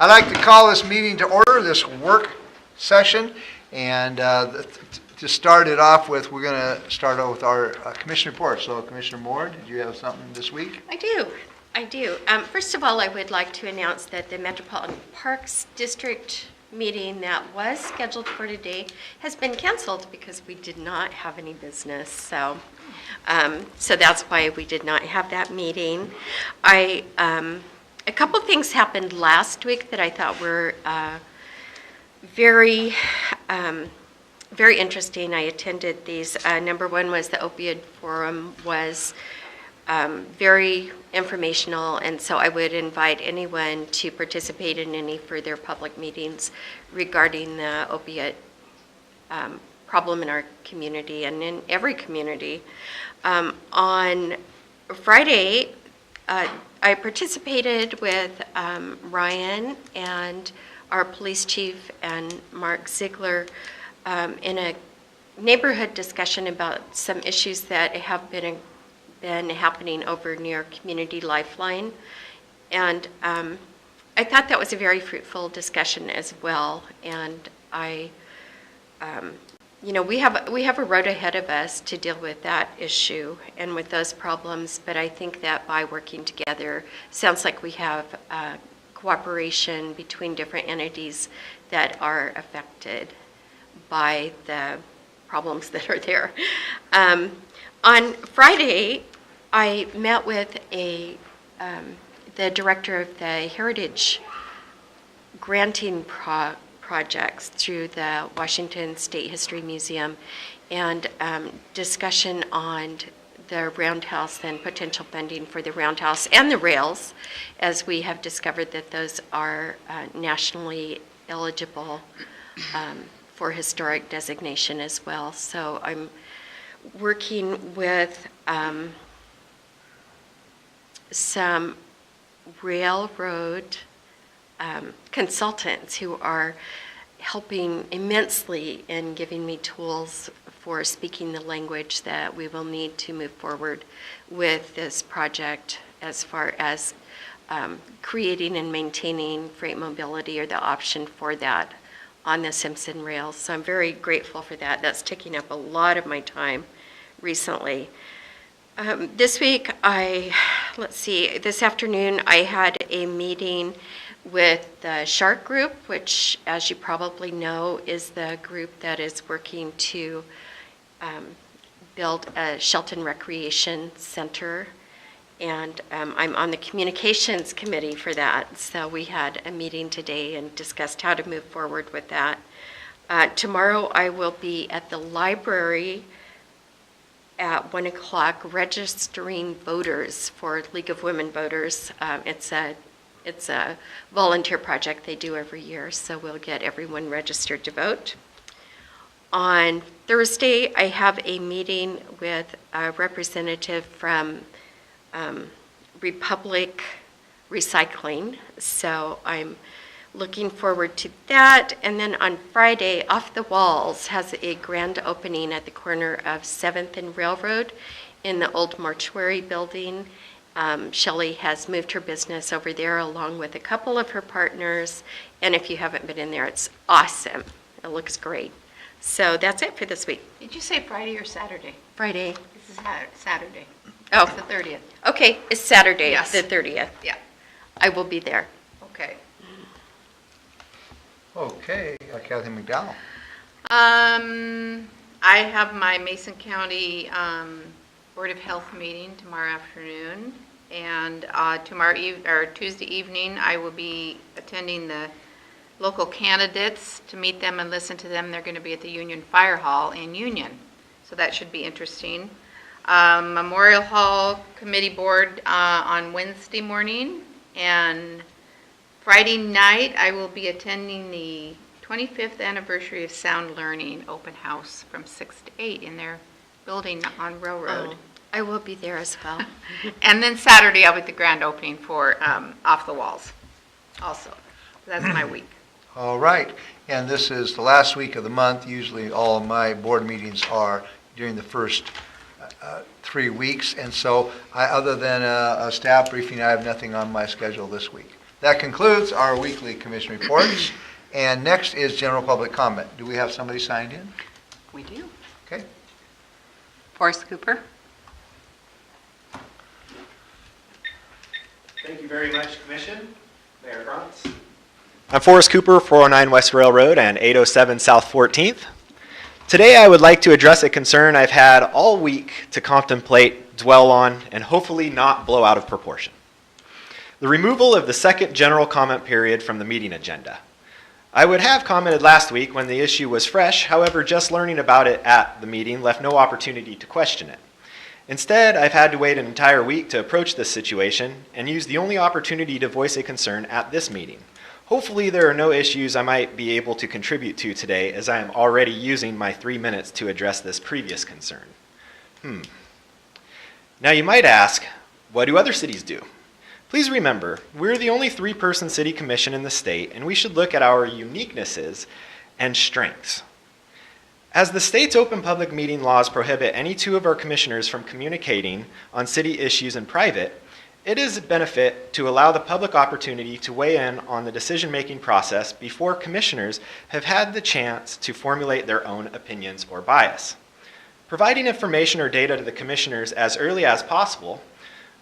I'd like to call this meeting to order, this work session, and to start it off with, we're going to start out with our commission report. So, Commissioner Moore, did you have something this week? I do. First of all, I would like to announce that the Metropolitan Parks District meeting that was scheduled for today has been canceled because we did not have any business. So that's why we did not have that meeting. A couple things happened last week that I thought were very interesting. I attended these. Number one was the opioid forum was very informational, and so I would invite anyone to participate in any further public meetings regarding the opiate problem in our community and in every community. On Friday, I participated with Ryan and our police chief and Mark Ziegler in a neighborhood discussion about some issues that have been happening over near Community Lifeline. And I thought that was a very fruitful discussion as well. And we have a road ahead of us to deal with that issue and with those problems, but I think that by working together, sounds like we have cooperation between different entities that are affected by the problems that are there. On Friday, I met with the director of the Heritage Granting Projects through the Washington State History Museum, and discussion on the Roundhouse and potential funding for the Roundhouse and the rails, as we have discovered that those are nationally eligible for historic designation as well. So I'm working with some railroad consultants who are helping immensely in giving me tools for speaking the language that we will need to move forward with this project as far as creating and maintaining freight mobility, or the option for that on the Simpson rails. So I'm very grateful for that. That's taking up a lot of my time recently. This week, this afternoon I had a meeting with the Shark Group, which, as you probably know, is the group that is working to build a Shelton Recreation Center. And I'm on the communications committee for that. So we had a meeting today and discussed how to move forward with that. Tomorrow I will be at the library at 1 o'clock registering voters for League of Women Voters. It's a volunteer project they do every year, so we'll get everyone registered to vote. On Thursday, I have a meeting with a representative from Republic Recycling, so I'm looking forward to that. And then on Friday, Off the Walls has a grand opening at the corner of 7th and Railroad in the old mortuary building. Shelley has moved her business over there along with a couple of her partners, and if you haven't been in there, it's awesome. It looks great. So that's it for this week. Did you say Friday or Saturday? Friday. This is Saturday. Oh. It's the 30th. Okay, it's Saturday, Yes. the 30th. Yeah. I will be there. Okay. Okay, Kathy McDowell. I have my Mason County Board of Health meeting tomorrow afternoon, and Tuesday evening I will be attending the local candidates to meet them and listen to them. They're going to be at the Union Fire Hall in Union, so that should be interesting. Memorial Hall Committee Board on Wednesday morning, and Friday night I will be attending the 25th anniversary of Sound Learning open house from 6 to 8 in their building on Railroad. Oh, I will be there as well. And then Saturday I'll be at the grand opening for Off the Walls also. That's my week. All right, and this is the last week of the month. Usually all of my board meetings are during the first 3 weeks, and so other than a staff briefing, I have nothing on my schedule this week. That concludes our weekly commission reports. And next is general public comment. Do we have somebody signed in? We do. Okay. Forrest Cooper. Thank you very much, Commission. Mayor Cronce. I'm Forrest Cooper, 409 West Railroad and 807 South 14th. Today I would like to address a concern I've had all week to contemplate, dwell on, and hopefully not blow out of proportion. The removal of the second general comment period from the meeting agenda. I would have commented last week when the issue was fresh, however, just learning about it at the meeting left no opportunity to question it. Instead, I've had to wait an entire week to approach this situation and use the only opportunity to voice a concern at this meeting. Hopefully there are no issues I might be able to contribute to today, as I am already using my 3 minutes to address this previous concern. Now you might ask, what do other cities do? Please remember, we're the only 3-person city commission in the state, and we should look at our uniquenesses and strengths. As the state's open public meeting laws prohibit any 2 of our commissioners from communicating on city issues in private, it is a benefit to allow the public opportunity to weigh in on the decision-making process before commissioners have had the chance to formulate their own opinions or bias. Providing information or data to the commissioners as early as possible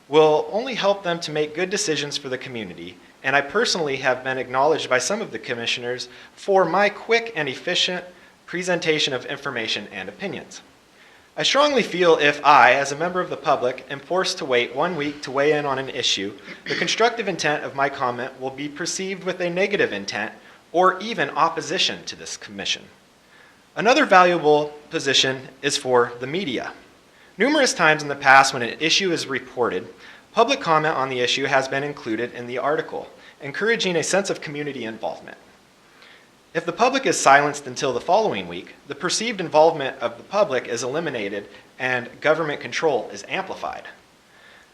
will only help them to make good decisions for the community, and I personally have been acknowledged by some of the commissioners for my quick and efficient presentation of information and opinions. I strongly feel if I, as a member of the public, am forced to wait 1 week to weigh in on an issue, the constructive intent of my comment will be perceived with a negative intent or even opposition to this commission. Another valuable position is for the media. Numerous times in the past when an issue is reported, public comment on the issue has been included in the article, encouraging a sense of community involvement. If the public is silenced until the following week, the perceived involvement of the public is eliminated and government control is amplified.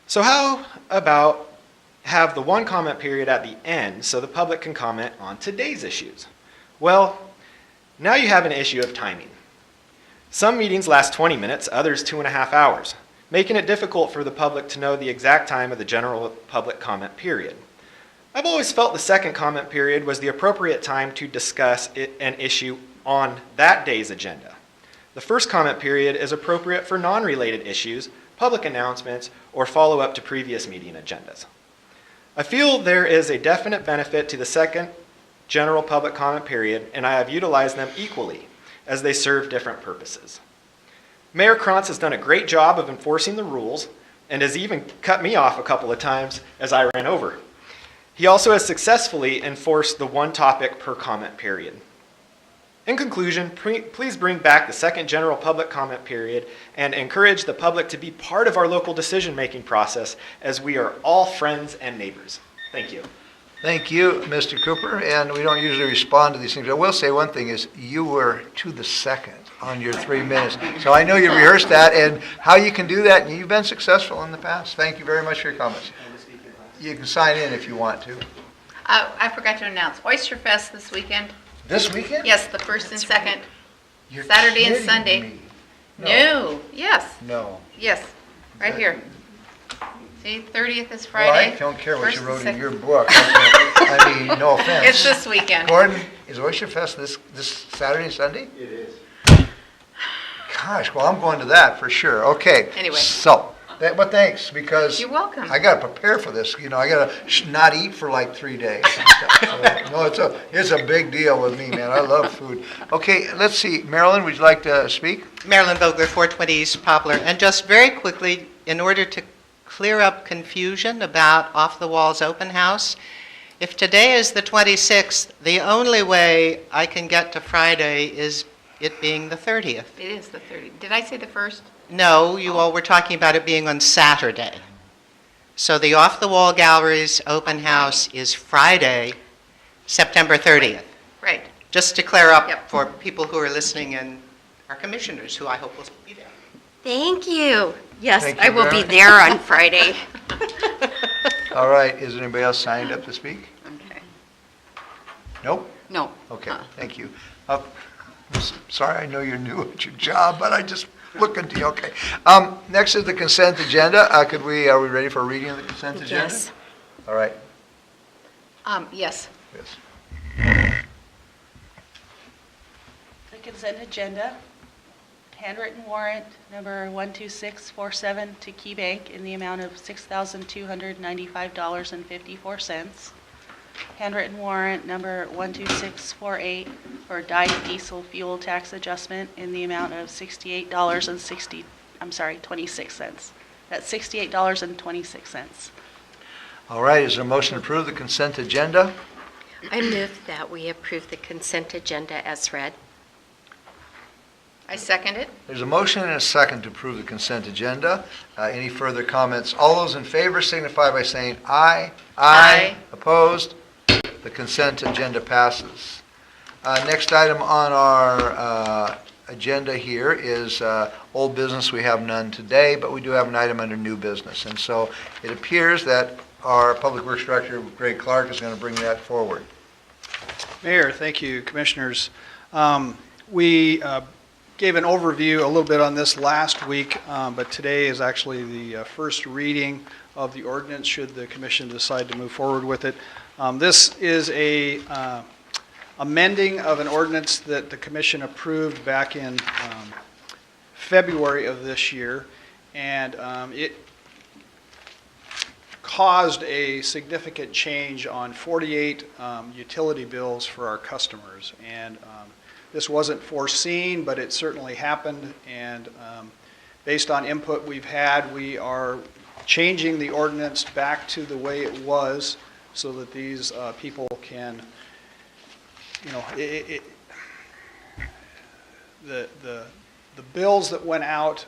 So how about have the 1 comment period at the end so the public can comment on today's issues? Well, now you have an issue of timing. Some meetings last 20 minutes, others 2.5 hours, making it difficult for the public to know the exact time of the general public comment period. I've always felt the second comment period was the appropriate time to discuss an issue on that day's agenda. The first comment period is appropriate for non-related issues, public announcements, or follow-up to previous meeting agendas. I feel there is a definite benefit to the second general public comment period, and I have utilized them equally, as they serve different purposes. Mayor Cronce has done a great job of enforcing the rules and has even cut me off a couple of times as I ran over. He also has successfully enforced the 1 topic per comment period. In conclusion, please bring back the second general public comment period and encourage the public to be part of our local decision-making process, as we are all friends and neighbors. Thank you. Thank you, Mr. Cooper, and we don't usually respond to these things. I will say one thing is you were to the second on your 3 minutes. So I know you rehearsed that and how you can do that, and you've been successful in the past. Thank you very much for your comments. You can sign in if you want to. I forgot to announce Oyster Fest this weekend. This weekend? Yes, the 1st and 2nd, You're Saturday and kidding Sunday. me. No, yes, No. yes, right here. See, 30th is Well, Friday. I don't care what you 1st and wrote in 2nd. your book. I mean, no offense. It's this weekend. Gordon, is Oyster Fest this Saturday and Sunday? It is. Gosh, well, I'm going to that for sure. Okay. Anyway. So, but thanks, because You're welcome. I got to prepare for this. You know, I got to not eat for like 3 days. No, it's a big deal with me, man. I love food. Okay, let's see. Marilyn, would you like to speak? Marilyn Vogler, 420 East Poplar. And just very quickly, in order to clear up confusion about Off the Walls Open House, if today is the 26th, the only way I can get to Friday is it being the 30th. It is the 30th. Did I say the 1st? No, you all were talking about it being on Saturday. So the Off the Wall Galleries Open House is Friday, September 30th. Right. Just to clear up Yep. for people who are listening and our commissioners, who I hope will be there. Thank you. Yes, Thank I you, will be Mary. there on Friday. All right, is anybody else signed up to speak? Okay. Nope? No. Okay, thank you. Sorry, I know you're new at your job, but I just looking to you, okay. Next is the consent agenda. Are we ready for reading of the consent agenda? Yes. All right. Yes. Yes. The consent agenda, handwritten warrant number 12647 to Key Bank in the amount of $6,295.54. Handwritten warrant number 12648 for dyed diesel fuel tax adjustment in the amount of $26.26. That's $68.26. All right, is there a motion to approve the consent agenda? I move that we approve the consent agenda as read. I second it. There's a motion and a second to approve the consent agenda. Any further comments? All those in favor signify by saying aye. Aye. Opposed? The consent agenda passes. Next item on our agenda here is old business. We have none today, but we do have an item under new business. And so it appears that our Public Works Director, Greg Clark, is going to bring that forward. Mayor, thank you, Commissioners. We gave an overview a little bit on this last week, but today is actually the first reading of the ordinance should the Commission decide to move forward with it. This is a amending of an ordinance that the Commission approved back in February of this year, and it caused a significant change on 48 utility bills for our customers. And this wasn't foreseen, but it certainly happened, and based on input we've had, we are changing the ordinance back to the way it was so that these people can, you know, the bills that went out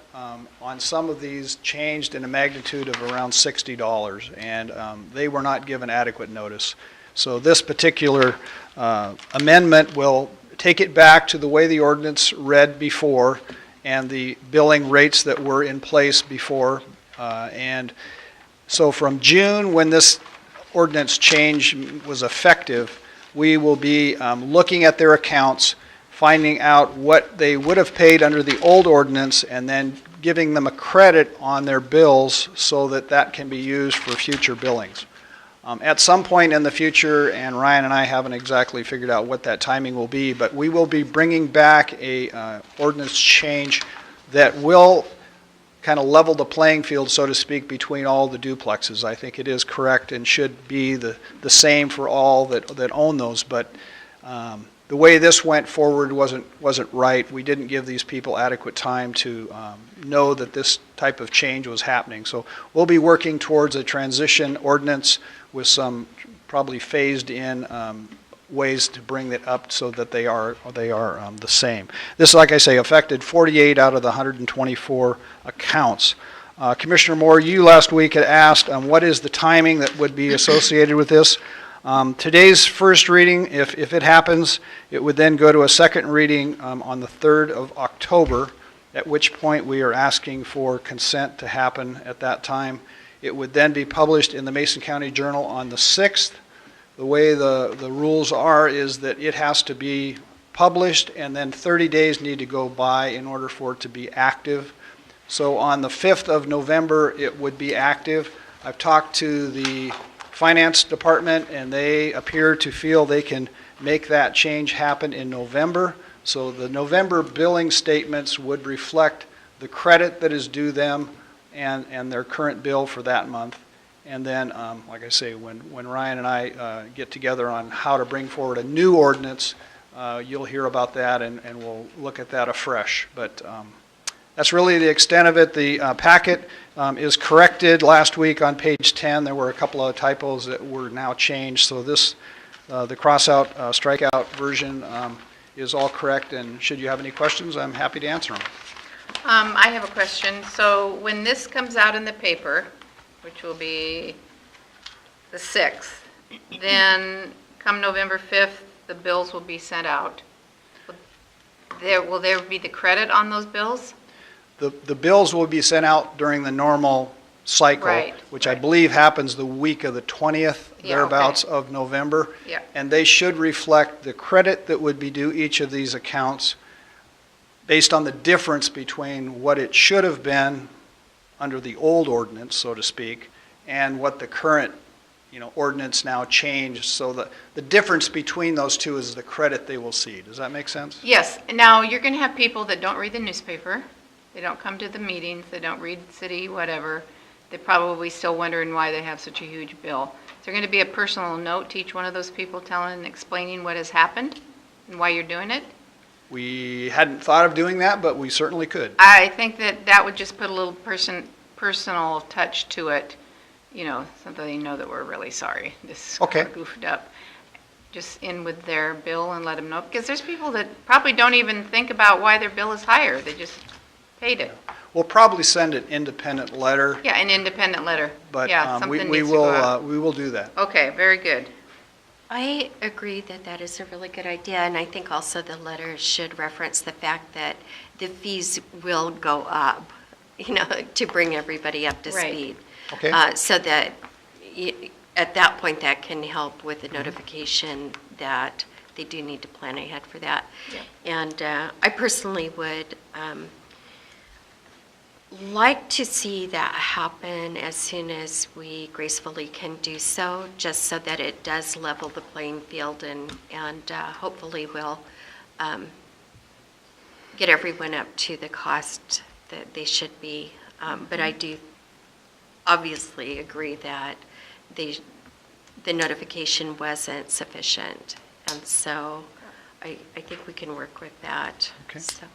on some of these changed in a magnitude of around $60, and they were not given adequate notice. So this particular amendment will take it back to the way the ordinance read before and the billing rates that were in place before. And so from June, when this ordinance change was effective, we will be looking at their accounts, finding out what they would have paid under the old ordinance, and then giving them a credit on their bills so that that can be used for future billings. At some point in the future, and Ryan and I haven't exactly figured out what that timing will be, but we will be bringing back a ordinance change that will kind of level the playing field, so to speak, between all the duplexes. I think it is correct and should be the same for all that own those, but the way this went forward wasn't right. We didn't give these people adequate time to know that this type of change was happening. So we'll be working towards a transition ordinance with some probably phased in ways to bring it up so that they are the same. This, like I say, affected 48 out of the 124 accounts. Commissioner Moore, you last week had asked what is the timing that would be associated with this. Today's first reading, if it happens, it would then go to a second reading on the 3rd of October, at which point we are asking for consent to happen at that time. It would then be published in the Mason County Journal on the 6th. The way the rules are is that it has to be published and then 30 days need to go by in order for it to be active. So on the 5th of November, it would be active. I've talked to the Finance Department, and they appear to feel they can make that change happen in November. So the November billing statements would reflect the credit that is due them and their current bill for that month. And then, like I say, when Ryan and I get together on how to bring forward a new ordinance, you'll hear about that, and we'll look at that afresh. But that's really the extent of it. The packet is corrected last week on page 10. There were a couple of typos that were now changed. So this, the cross-out, strikeout version is all correct. And should you have any questions, I'm happy to answer them. I have a question. So when this comes out in the paper, which will be the 6th, then come November 5th, the bills will be sent out. Will there be the credit on those bills? The bills will be sent out during the normal cycle, Right, which I right. believe happens the week of the 20th, Yeah, thereabouts, okay. of November. Yeah. And they should reflect the credit that would be due each of these accounts based on the difference between what it should have been under the old ordinance, so to speak, and what the current ordinance now changed, so the difference between those two is the credit they will see. Does that make sense? Yes, now you're going to have people that don't read the newspaper, they don't come to the meetings, they don't read city, whatever. They're probably still wondering why they have such a huge bill. Is there going to be a personal note to each one of those people telling and explaining what has happened and why you're doing it? We hadn't thought of doing that, but we certainly could. I think that would just put a little personal touch to it, so they know that we're really sorry. This is Okay. goofed up. Just in with their bill and let them know, because there's people that probably don't even think about why their bill is higher. They just paid it. We'll probably send an independent letter, Yeah, an independent letter. but Yeah, we something we needs to go out. will we will do that. Okay, very good. I agree that that is a really good idea, and I think also the letter should reference the fact that the fees will go up, to bring everybody up to Right. speed. Okay. So that at that point, that can help with the notification that they do need to plan ahead for that. Yep. And I personally would like to see that happen as soon as we gracefully can do so, just so that it does level the playing field and hopefully will get everyone up to the cost that they should be. But I do obviously agree that the notification wasn't sufficient. And so I think we can work with that. Okay. So.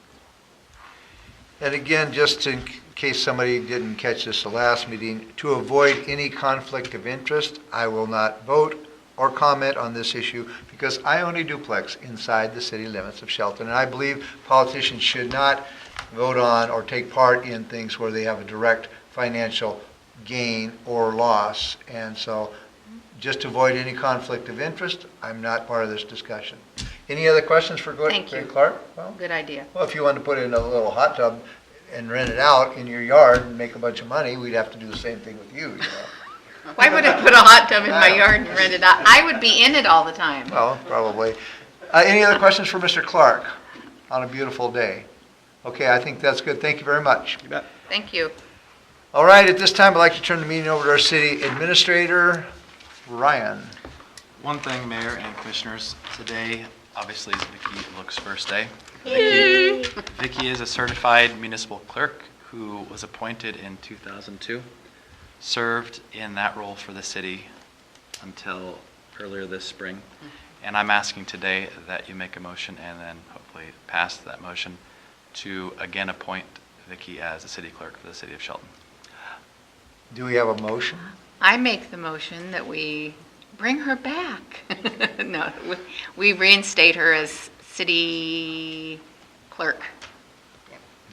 And again, just in case somebody didn't catch this the last meeting, to avoid any conflict of interest, I will not vote or comment on this issue because I own a duplex inside the city limits of Shelton. And I believe politicians should not vote on or take part in things where they have a direct financial gain or loss. And so just to avoid any conflict of interest, I'm not part of this discussion. Any other questions for Greg Thank you. Clark? Well, Good idea. if you wanted to put it in a little hot tub and rent it out in your yard and make a bunch of money, we'd have to do the same thing with you. Why would I put a hot tub in my yard and rent it out? I would be in it all the time. Well, probably. Any other questions for Mr. Clark on a beautiful day? Okay, I think that's good. Thank you very much. You bet. Thank you. All right, at this time, I'd like to turn the meeting over to our city administrator, Ryan. One thing, Mayor and Commissioners, today obviously is Vicki Look's first day. Vicki is a certified municipal clerk who was appointed in 2002, served in that role for the city until earlier this spring. And I'm asking today that you make a motion and then hopefully pass that motion to again appoint Vicki as a city clerk for the city of Shelton. Do we have a motion? I make the motion that we bring her back. No, we reinstate her as city clerk.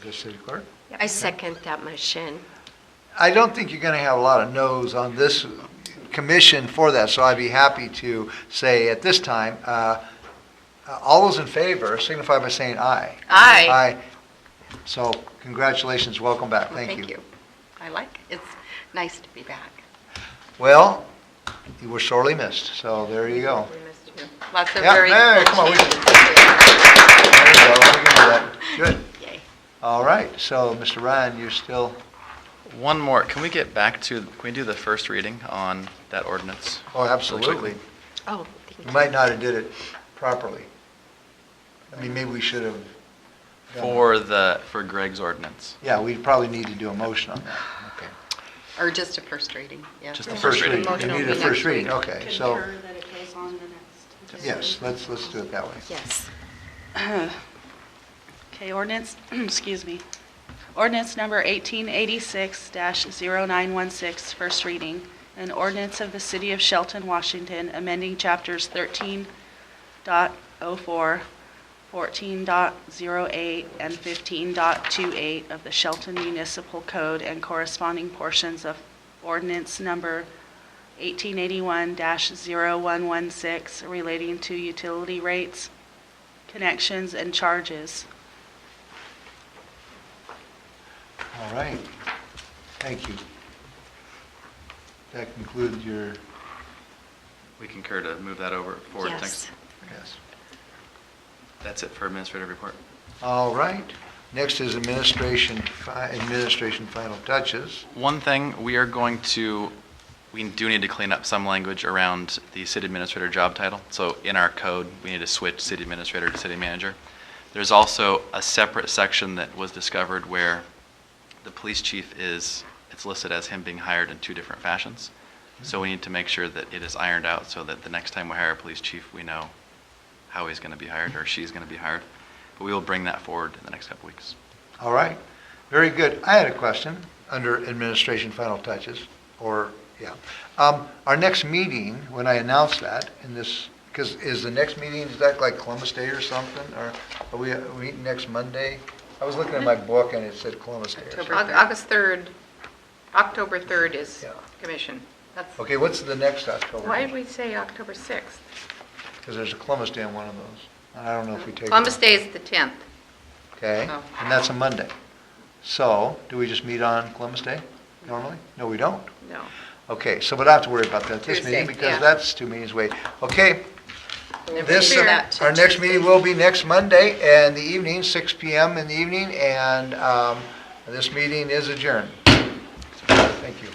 The city clerk? I second that motion. I don't think you're going to have a lot of no's on this commission for that, so I'd be happy to say at this time, all those in favor signify by saying aye. Aye. Aye. So congratulations, welcome back, thank you. I like it. It's nice to be back. Well, you were sorely missed, so there you go. We missed you. Lots of Yeah, very Mary, cool come on, we changes. There you go, we can do that. Good. Yay. All right, so Mr. Ryan, you're still, One more, can we get back to, can we do the first reading on that ordinance? oh, absolutely. Oh, thank We you. might not have did it properly. I mean, maybe we should have. done For Greg's ordinance. Yeah, we probably need to do a motion on that. Okay. Or just a first reading, yeah. Just the First first reading. reading, Motion you will need a be first next reading, week. okay, so, Concur that it goes on the next. yes, let's do it that way. Yes. Okay, ordinance, excuse me. Ordinance number 1886-0916, first reading. An ordinance of the City of Shelton, Washington, amending chapters 13.04, 14.08, and 15.28 of the Shelton Municipal Code and corresponding portions of ordinance number 1881-0116 relating to utility rates, connections, and charges. All right, thank you. That concludes your, We concur to move that over forward. Yes. Thanks. yes. That's it for administrative report. All right, next is administration final touches. One thing, we are going to we do need to clean up some language around the city administrator job title. So in our code, we need to switch city administrator to city manager. There's also a separate section that was discovered where the police chief it's listed as him being hired in two different fashions. So we need to make sure that it is ironed out so that the next time we hire a police chief, we know how he's going to be hired or she's going to be hired. But we will bring that forward in the next couple weeks. All right, very good. I had a question under administration final touches, our next meeting, when I announce that in this, because is the next meeting, is that like Columbus Day or something? Or are we meeting next Monday? I was looking at my book and it said Columbus Day. Or something. October 3rd is commission. Okay, what's the next October? Why did we say October 6th? Because there's a Columbus Day on one of those. I don't know if we take. Columbus Day is the 10th. Okay, Oh. and that's a Monday. So, do we just meet on Columbus Day normally? No, we don't. No. Okay, so we don't have to worry about that this Tuesday, meeting because yeah. that's 2 meetings away. Okay, This, our next meeting will be next Monday and the evening, 6 p.m. in the evening, and this meeting is adjourned. Thank you.